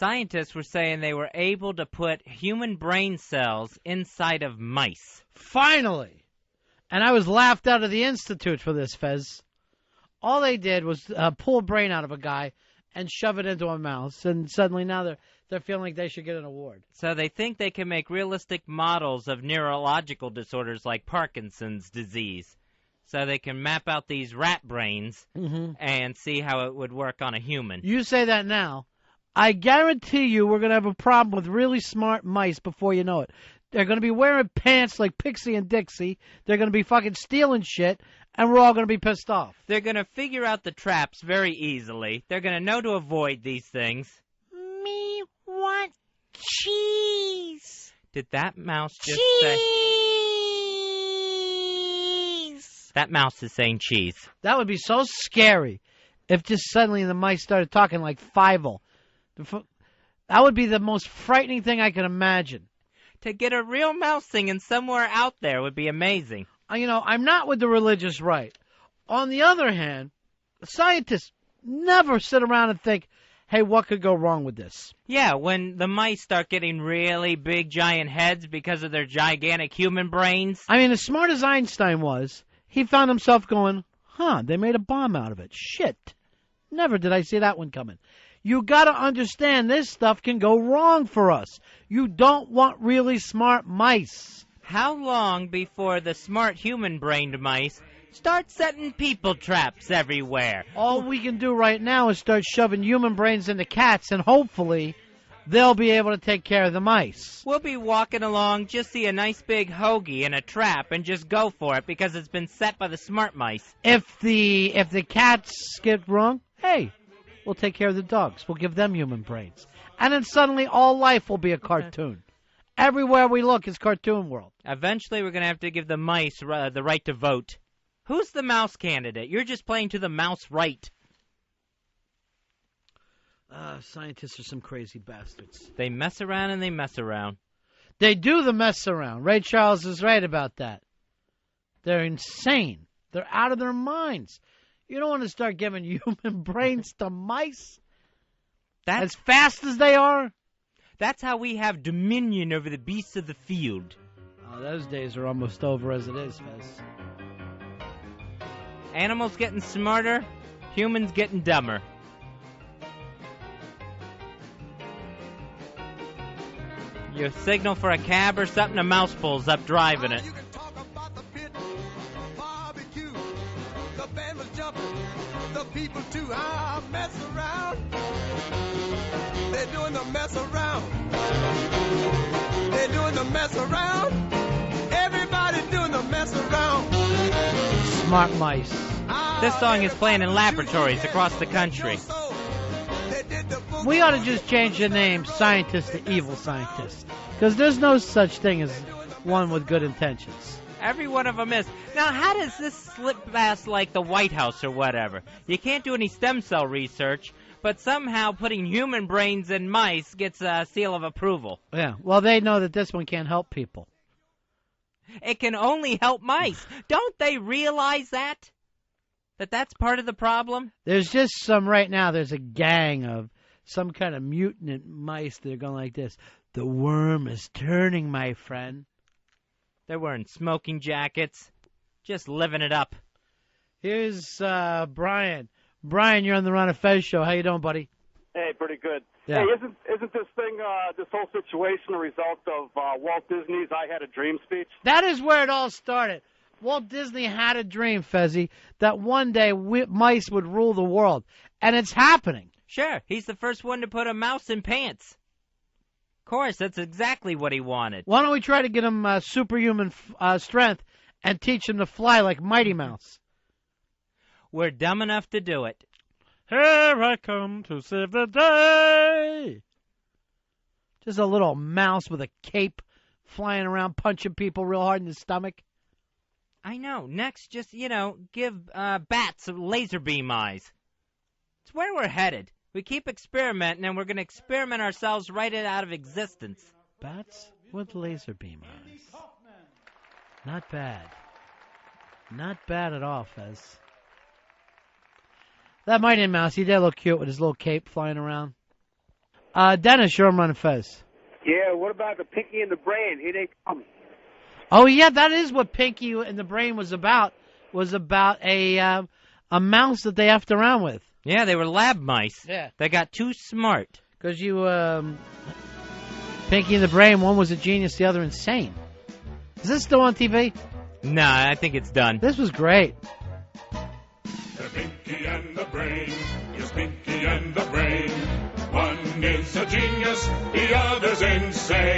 Scientists were saying they were able to put human brain cells inside of mice. Finally! And I was laughed out of the institute for this, Fez. All they did was pull a brain out of a guy and shove it into a mouse, and suddenly now they're feeling like they should get an award. So they think they can make realistic models of neurological disorders like Parkinson's disease. So they can map out these rat brains and see how it would work on a human. You say that now. I guarantee you we're going to have a problem with really smart mice before you know it. They're going to be wearing pants like Pixie and Dixie. They're going to be fucking stealing shit, and we're all going to be pissed off. They're going to figure out the traps very easily. They're going to know to avoid these things. Me want cheese. Did that mouse just cheese. say... That mouse is saying cheese. That would be so scary if just suddenly the mice started talking like Fievel. That would be the most frightening thing I can imagine. To get a real mouse singing somewhere out there would be amazing. You know, I'm not with the religious right. On the other hand, scientists never sit around and think, hey, what could go wrong with this? Yeah, when the mice start getting really big, giant heads because of their gigantic human brains. I mean, as smart as Einstein was, he found himself going, they made a bomb out of it. Shit. Never did I see that one coming. You got to understand this stuff can go wrong for us. You don't want really smart mice. How long before the smart human-brained mice start setting people traps everywhere? All we can do right now is start shoving human brains into cats, and hopefully they'll be able to take care of the mice. We'll be walking along, just see a nice big hoagie in a trap, and just go for it because it's been set by the smart mice. If the cats get wrong, hey, we'll take care of the dogs. We'll give them human brains. And then suddenly all life will be a cartoon. Everywhere we look is cartoon world. Eventually we're going to have to give the mice the right to vote. Who's the mouse candidate? You're just playing to the mouse right. Scientists are some crazy bastards. They mess around and they mess around. They do the mess around. Ray Charles is right about that. They're insane. They're out of their minds. You don't want to start giving human brains to mice as fast as they are. That's how we have dominion over the beasts of the field. Oh, those days are almost over as it is, Fez. Animals getting smarter, humans getting dumber. You signal for a cab or something, a mouse pulls up driving it. You can talk about the pit, barbecue, the band was jumping, the people too. Mess around. They're doing the mess around. They're doing the mess around. Everybody doing the mess around. Smart mice. This song is playing in laboratories across the country. We ought to just change the name Scientist to Evil Scientist. Because there's no such thing as one with good intentions. Every one of them is. Now, how does this slip past like the White House or whatever? You can't do any stem cell research, but somehow putting human brains in mice gets a seal of approval. Yeah, well, they know that this one can't help people. It can only help mice. Don't they realize that? That's part of the problem? There's just right now, there's a gang of some kind of mutant mice that are going like this. The worm is turning, my friend. They're wearing smoking jackets, just living it up. Here's Brian. Brian, you're on the Ron Fez show. How you doing, buddy? Hey, pretty good. Yeah. Hey, isn't this thing, this whole situation a result of Walt Disney's "I Had a Dream" speech? That is where it all started. Walt Disney had a dream, Fezzy, that one day mice would rule the world, and it's happening. Sure, he's the first one to put a mouse in pants. Of course, that's exactly what he wanted. Why don't we try to get him superhuman strength and teach him to fly like Mighty Mouse? We're dumb enough to do it. Here I come to save the day. Just a little mouse with a cape flying around punching people real hard in the stomach. I know. Next, just, give bats laser beam eyes. It's where we're headed. We keep experimenting, and we're going to experiment ourselves right out of existence. Bats with laser beam eyes. Not bad. Not bad at all, Fez. That Mighty Mouse, he did look cute with his little cape flying around. Dennis, you're on Ron Fez. Yeah, what about the Pinky and the Brain? Here they come. Oh, yeah, that is what Pinky and the Brain was about. Was about a mouse that they effed around with. Yeah, they were lab mice. Yeah. They got too smart. Because Pinky and the Brain, one was a genius, the other insane. Is this still on TV? Nah, I think it's done. This was great. The Pinky and the Brain, yes, Pinky and the Brain. One is a genius, the other's insane.